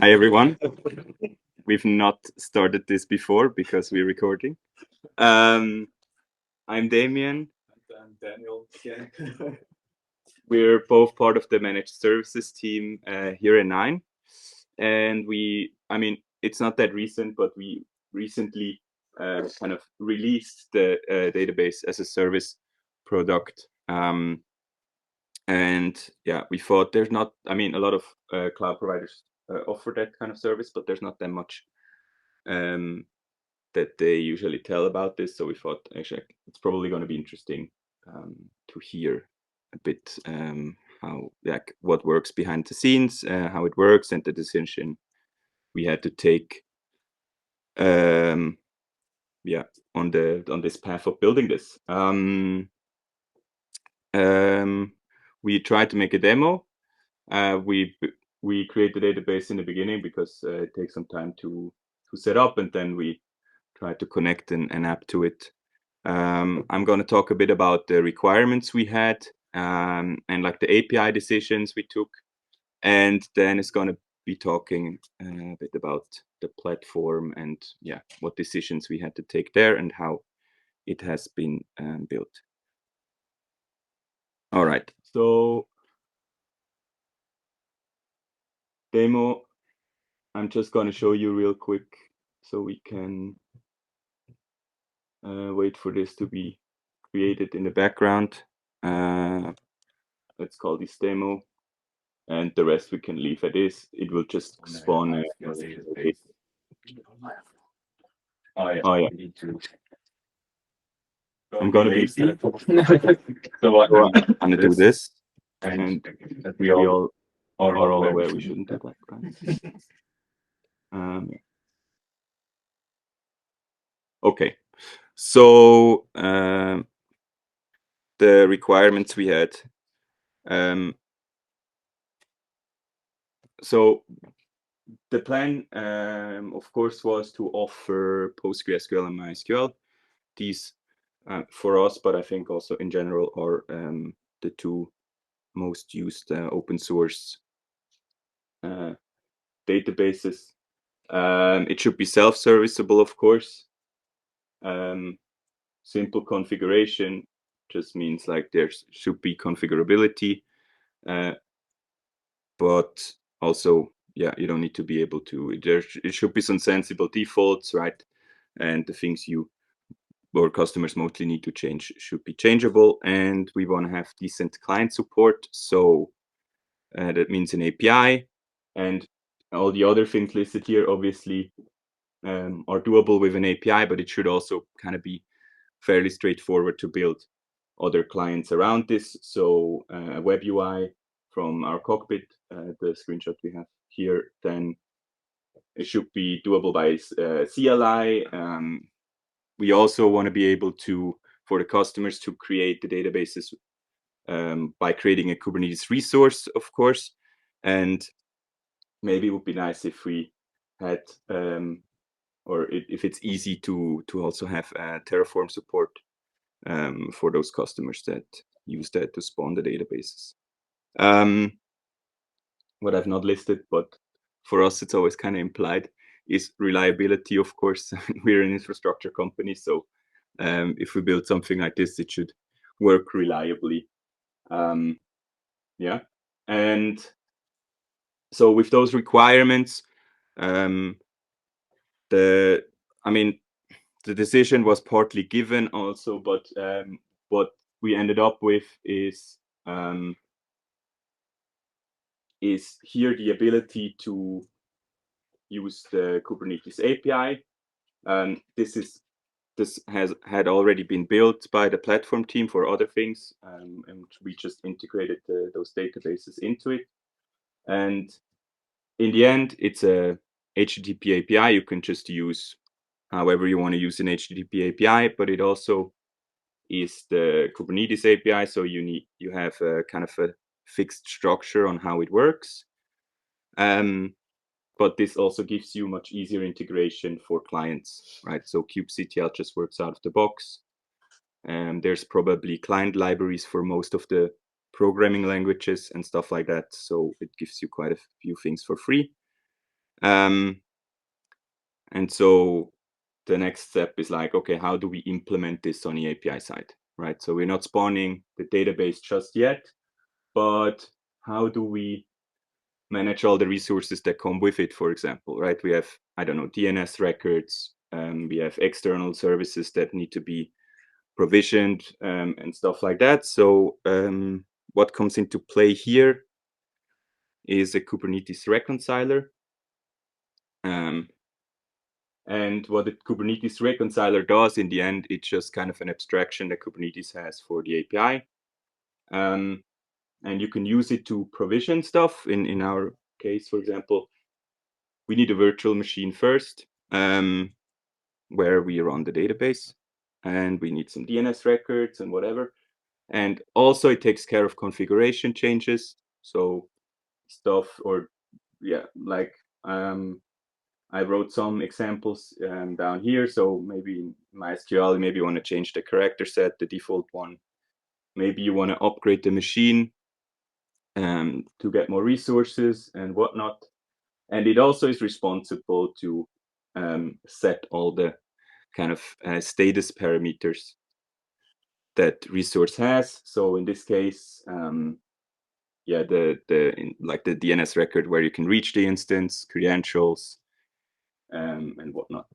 Hi, everyone. We've not started this before because we're recording. I'm Demian. I'm Daniel again. We're both part of the managed services team here at Nine. And it's not that recent, but we recently kind of released the database as a service product. And yeah, we thought there's not, a lot of cloud providers offer that kind of service, but there's not that much that they usually tell about this. So we thought actually it's probably going to be interesting to hear a bit how, like, what works behind the scenes, how it works, and the decision we had to take, um, yeah, on this path of building this. We tried to make a demo. We create the database in the beginning because it takes some time to set up, and then we try to connect an app to it. I'm going to talk a bit about the requirements we had, and like the API decisions we took, and then it's going to be talking a bit about the platform and what decisions we had to take there and how it has been built. All right, so demo, I'm just going to show you real quick so we can wait for this to be created in the background. Let's call this demo, and the rest we can leave at is. It will just spawn a database. Oh yeah, I'm gonna be so I'm gonna do this, and we all are all aware we shouldn't do that, right? Okay, so the requirements we had. So the plan, of course, was to offer PostgreSQL and MySQL. These, for us, but I think also in general, are the two most used open source databases. It should be self-serviceable, of course. Simple configuration just means like there should be configurability, but also, you don't need to be able to. It should be some sensible defaults, right? And the things our customers mostly need to change should be changeable, and we want to have decent client support. So that means an API, and all the other things listed here obviously are doable with an API, but it should also kind of be fairly straightforward to build other clients around this. So web UI from our cockpit, the screenshot we have here, then it should be doable by CLI. We also want to be able to, for the customers, to create the databases by creating a Kubernetes resource, of course. And maybe it would be nice if we had, if it's easy to also have Terraform support for those customers that use that to spawn the databases. What I've not listed, but for us it's always kind of implied, is reliability, of course. We're an infrastructure company, so if we build something like this, it should work reliably. And so with those requirements, the decision was partly given also, but what we ended up with is here the ability to use the Kubernetes API. This had already been built by the platform team for other things, and we just integrated those databases into it. And in the end, it's a HTTP API. You can just use however you want to use an HTTP API, but it also is the Kubernetes API. So you have a kind of a fixed structure on how it works. But this also gives you much easier integration for clients, right? So kubectl just works out of the box. And there's probably client libraries for most of the programming languages and stuff like that. So it gives you quite a few things for free. And so the next step is like, okay, how do we implement this on the API side, right? So we're not spawning the database just yet, but how do we manage all the resources that come with it, for example, right? We have, I don't know, DNS records, we have external services that need to be provisioned and stuff like that. So what comes into play here is a Kubernetes reconciler. And what the Kubernetes reconciler does in the end, it's just kind of an abstraction that Kubernetes has for the API. And you can use it to provision stuff. In our case, for example, we need a virtual machine first, where we run the database, and we need some DNS records and whatever. And also it takes care of configuration changes. So stuff, or yeah, like I wrote some examples down here. So maybe in MySQL, maybe you want to change the character set, the default one. Maybe you want to upgrade the machine to get more resources and whatnot. And it also is responsible to set all the kind of status parameters that resource has. So in this case, yeah, like the DNS record where you can reach the instance, credentials, and whatnot.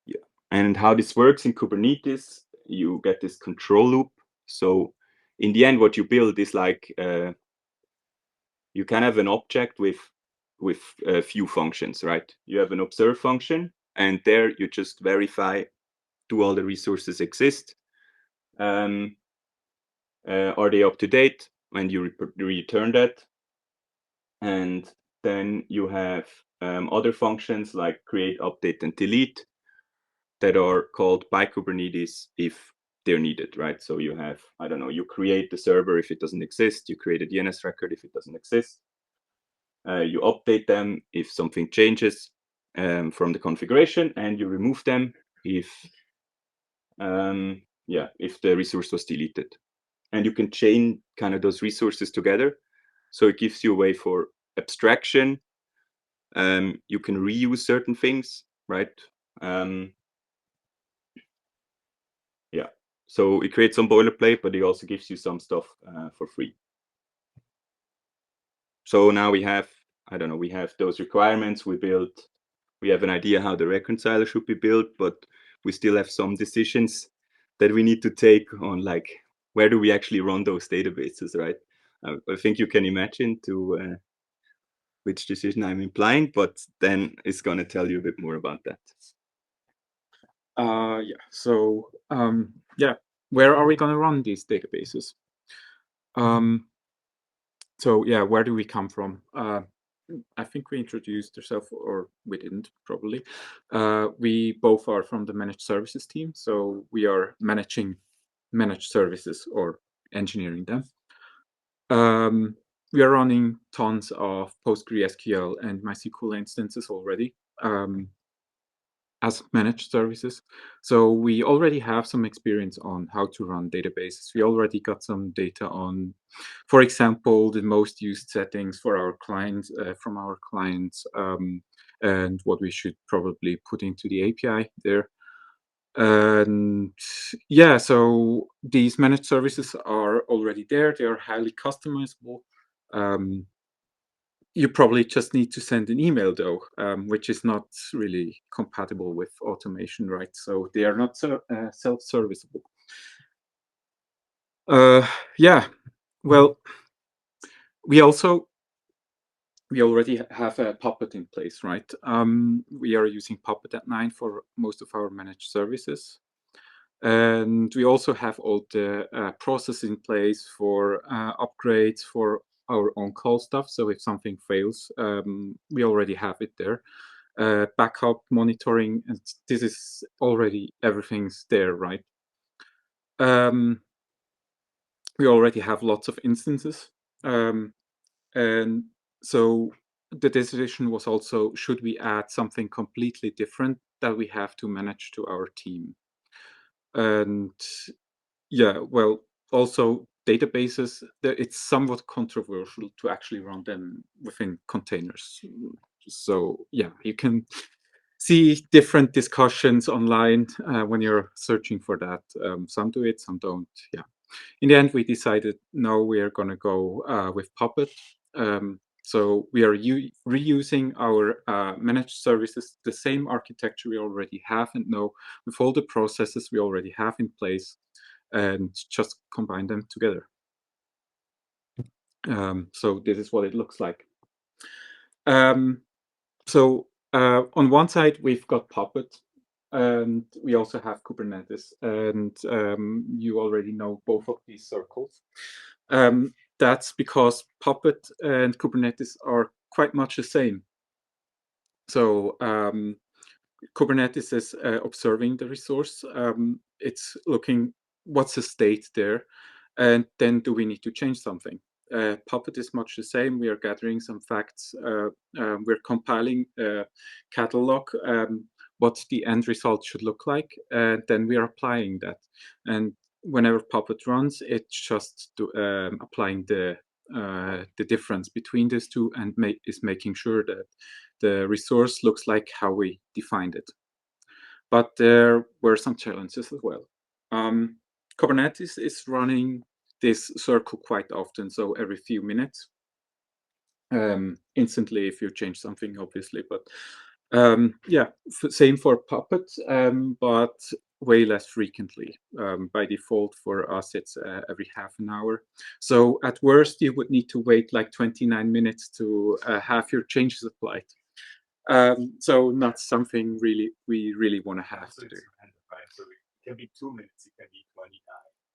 Yeah, and how this works in Kubernetes, you get this control loop. So in the end, what you build is like you can have an object with a few functions, right? You have an observe function, and there you just verify, do all the resources exist? Are they up to date? And you return that. And then you have other functions like create, update, and delete that are called by Kubernetes if they're needed, right? So you have, I don't know, you create the server if it doesn't exist, you create a DNS record if it doesn't exist, you update them if something changes from the configuration, and you remove them if if the resource was deleted. And you can chain kind of those resources together. So it gives you a way for abstraction. You can reuse certain things, right? Yeah. So it creates some boilerplate, but it also gives you some stuff for free. So now we have, I don't know, we have those requirements. We have an idea how the reconciler should be built, but we still have some decisions that we need to take on, like, where do we actually run those databases, right? I think you can imagine to which decision I'm implying, but then it's going to tell you a bit more about that. Yeah. So yeah, where are we going to run these databases? So yeah, where do we come from? I think we introduced ourselves, or we didn't, probably. We both are from the managed services team, so we are managing managed services or engineering them. We are running tons of PostgreSQL and MySQL instances already as managed services. So we already have some experience on how to run databases. We already got some data on, for example, the most used settings for our clients, from our clients, and what we should probably put into the API there. And yeah, so these managed services are already there. They are highly customizable. You probably just need to send an email, though, which is not really compatible with automation, right? So they are not self-serviceable. Yeah, well, we already have a Puppet in place, right? We are using Puppet at 9 for most of our managed services. And we also have all the process in place for upgrades for our on-call stuff. So if something fails, we already have it there. Backup monitoring, and this is already, everything's there, right? We already have lots of instances. And so the decision was also, should we add something completely different that we have to manage to our team? And yeah, well, also databases, it's somewhat controversial to actually run them within containers. So yeah, you can see different discussions online when you're searching for that. Some do it, some don't. Yeah. In the end, we decided no, we are going to go with Puppet. So we are reusing our managed services, the same architecture we already have and know with all the processes we already have in place, and just combine them together. So this is what it looks like. So on one side, we've got Puppet, and we also have Kubernetes, and you already know both of these circles. That's because Puppet and Kubernetes are quite much the same. So Kubernetes is observing the resource. It's looking what's the state there, and then do we need to change something? Puppet is much the same. We are gathering some facts. We're compiling a catalog, what the end result should look like, and then we are applying that. And whenever Puppet runs, it's just applying the difference between these two and is making sure that the resource looks like how we defined it. But there were some challenges as well. Kubernetes is running this circle quite often, so every few minutes. Instantly if you change something, obviously, but yeah, same for Puppet, but way less frequently. By default for us, it's every half an hour. So at worst, you would need to wait like 29 minutes to have your changes applied. So not something we really want to have to do. So it can be 2 minutes, it can be 29.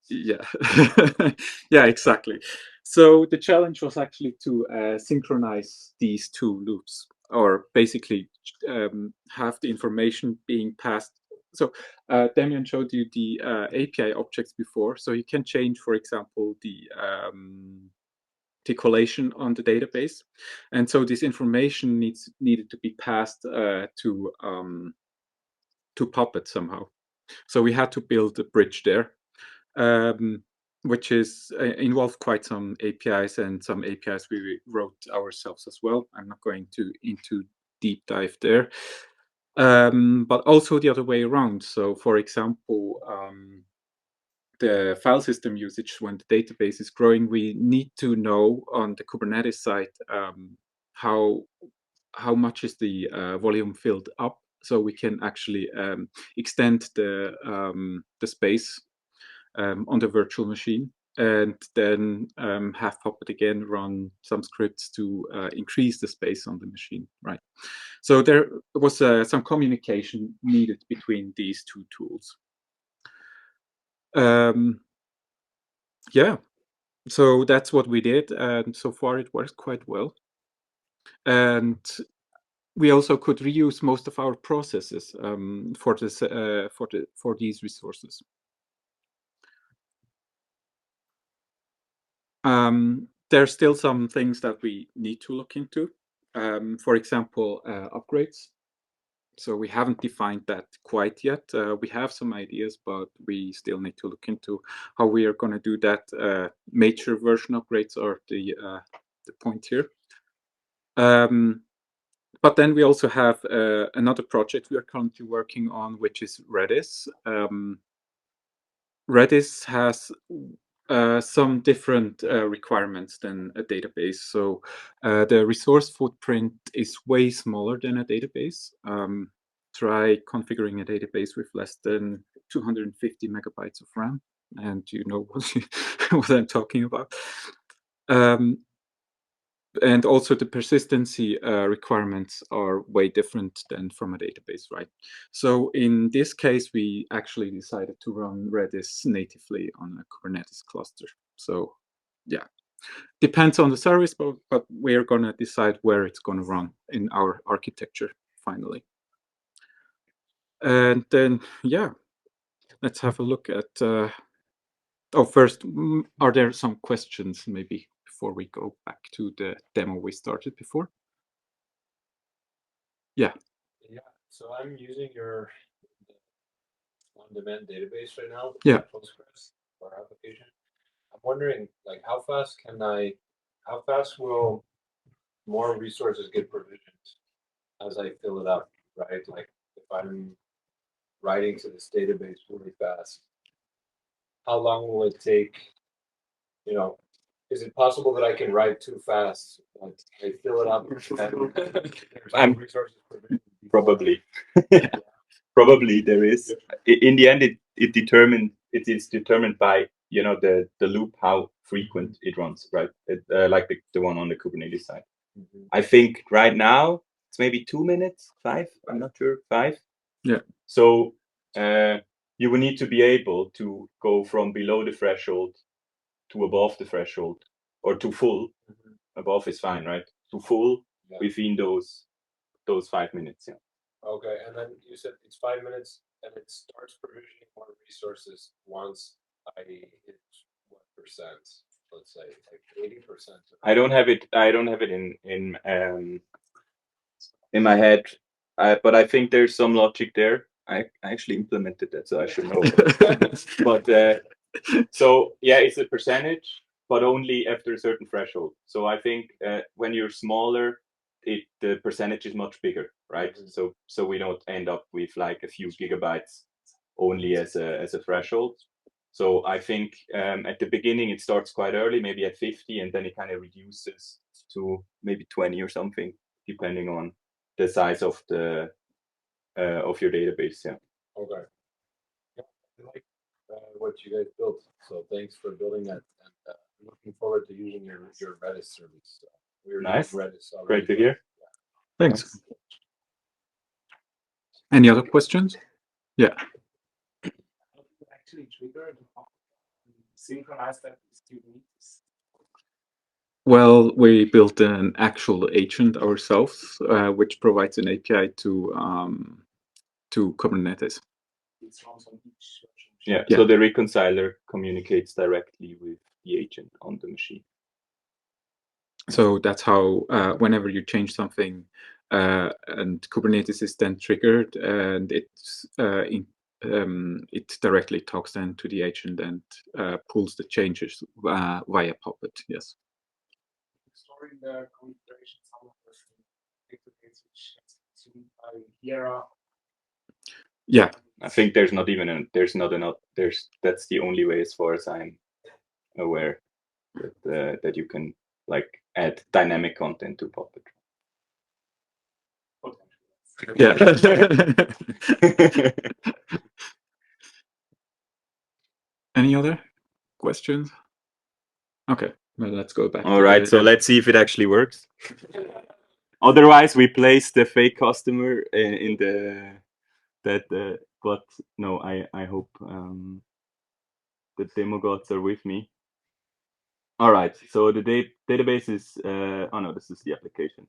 Yeah, yeah, exactly. So the challenge was actually to synchronize these two loops, or basically have the information being passed. So Demian showed you the API objects before, so you can change, for example, the collation on the database, and so this information needed to be passed to Puppet somehow. So we had to build a bridge there, which is involved quite some APIs, and some APIs we wrote ourselves as well. I'm not going into deep dive there, but also the other way around. So, for example, the file system usage when the database is growing, we need to know on the Kubernetes side how much is the volume filled up, so we can actually extend the space on the virtual machine, and then have Puppet again run some scripts to increase the space on the machine, right? So there was some communication needed between these two tools. Yeah, so that's what we did, and so far it works quite well. And we also could reuse most of our processes for these resources. There's still some things that we need to look into. For example, upgrades. So we haven't defined that quite yet. We have some ideas, but we still need to look into how we are going to do that. Major version upgrades are the point here. But then we also have another project we are currently working on, which is Redis. Redis has some different requirements than a database. So the resource footprint is way smaller than a database. Try configuring a database with less than 250 megabytes of RAM, and you know what I'm talking about. And also the persistency requirements are way different than from a database, right? So in this case, we actually decided to run Redis natively on a Kubernetes cluster. So yeah, depends on the service, but we're going to decide where it's going to run in our architecture finally. And then, yeah, let's have a look at, oh, first, are there some questions maybe before we go back to the demo we started before? Yeah. Yeah, so I'm using your on-demand database right now. Yeah. Postgres, our application. I'm wondering, like, how fast will more resources get provisioned as I fill it up, right? Like, if I'm writing to this database really fast, how long will it take? You know, is it possible that I can write too fast? Like, I fill it up and there's no resources provisioned before? Probably. Probably there is. In the end, it is determined by the loop, how frequent it runs, right? Like the one on the Kubernetes side. Mhm. I think right now it's maybe 2 minutes, 5. I'm not sure, 5. Yeah. So you will need to be able to go from below the threshold to above the threshold, or to full. Mhm. Above is fine, right? To full Yeah. within those 5 minutes. Yeah. Okay, and then you said it's 5 minutes, and it starts provisioning more resources once I hit what percent? Let's say like 80%. I don't have it in my head, but I think there's some logic there. I actually implemented that, so I should know. But so yeah, it's a percentage, but only after a certain threshold. So I think when you're smaller, the percentage is much bigger, right? Mhm. So we don't end up with like a few gigabytes only as a threshold. So I think at the beginning it starts quite early, maybe at 50, and then it kind of reduces to maybe 20 or something, depending on the size of of your database. Yeah. Okay. Yeah, I like what you guys built. So thanks for building that. And I'm looking forward to using your Redis service. We're Nice. using Redis already. Great to hear. Thanks. Any other questions? Yeah. How do you actually trigger the synchronize that with Kubernetes? Well, we built an actual agent ourselves, which provides an API to Kubernetes. It runs on each version. Yeah. Yeah. So the reconciler communicates directly with the agent on the machine. So that's how whenever you change something, and Kubernetes is then triggered, and it directly talks then to the agent and pulls the changes via Puppet. Yes. Storing the configuration somewhere in database which gets consumed by Hiera. Yeah. I think there's not enough. That's the only way, as far as I'm aware, that you can like add dynamic content to Puppet. Yeah. Any other questions? Okay, well, let's go back. All right, so let's see if it actually works. Otherwise, we place the fake customer in but no, I hope the demo gods are with me. All right, so the database is oh no, this is the application.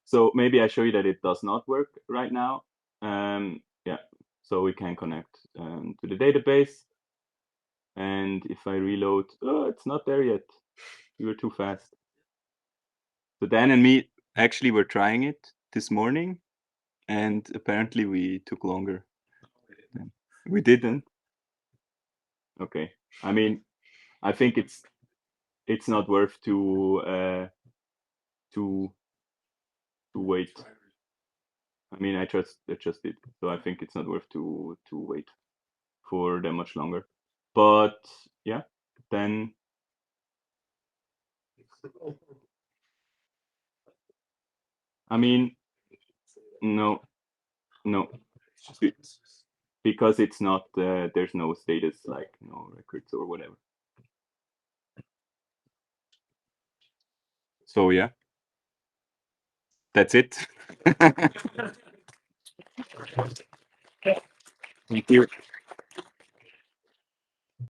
So maybe I show you that it does not work right now. Yeah, so we can connect to the database, and if I reload, oh, it's not there yet. We were too fast. So Dan and me actually were trying it this morning, and apparently we took longer. We didn't. Okay. I mean, I think it's not worth to wait. I mean, I just did, so I think it's not worth to wait for that much longer. But yeah, then I mean, no, because it's not. There's no status, like no records or whatever. So yeah, that's it. Thank you.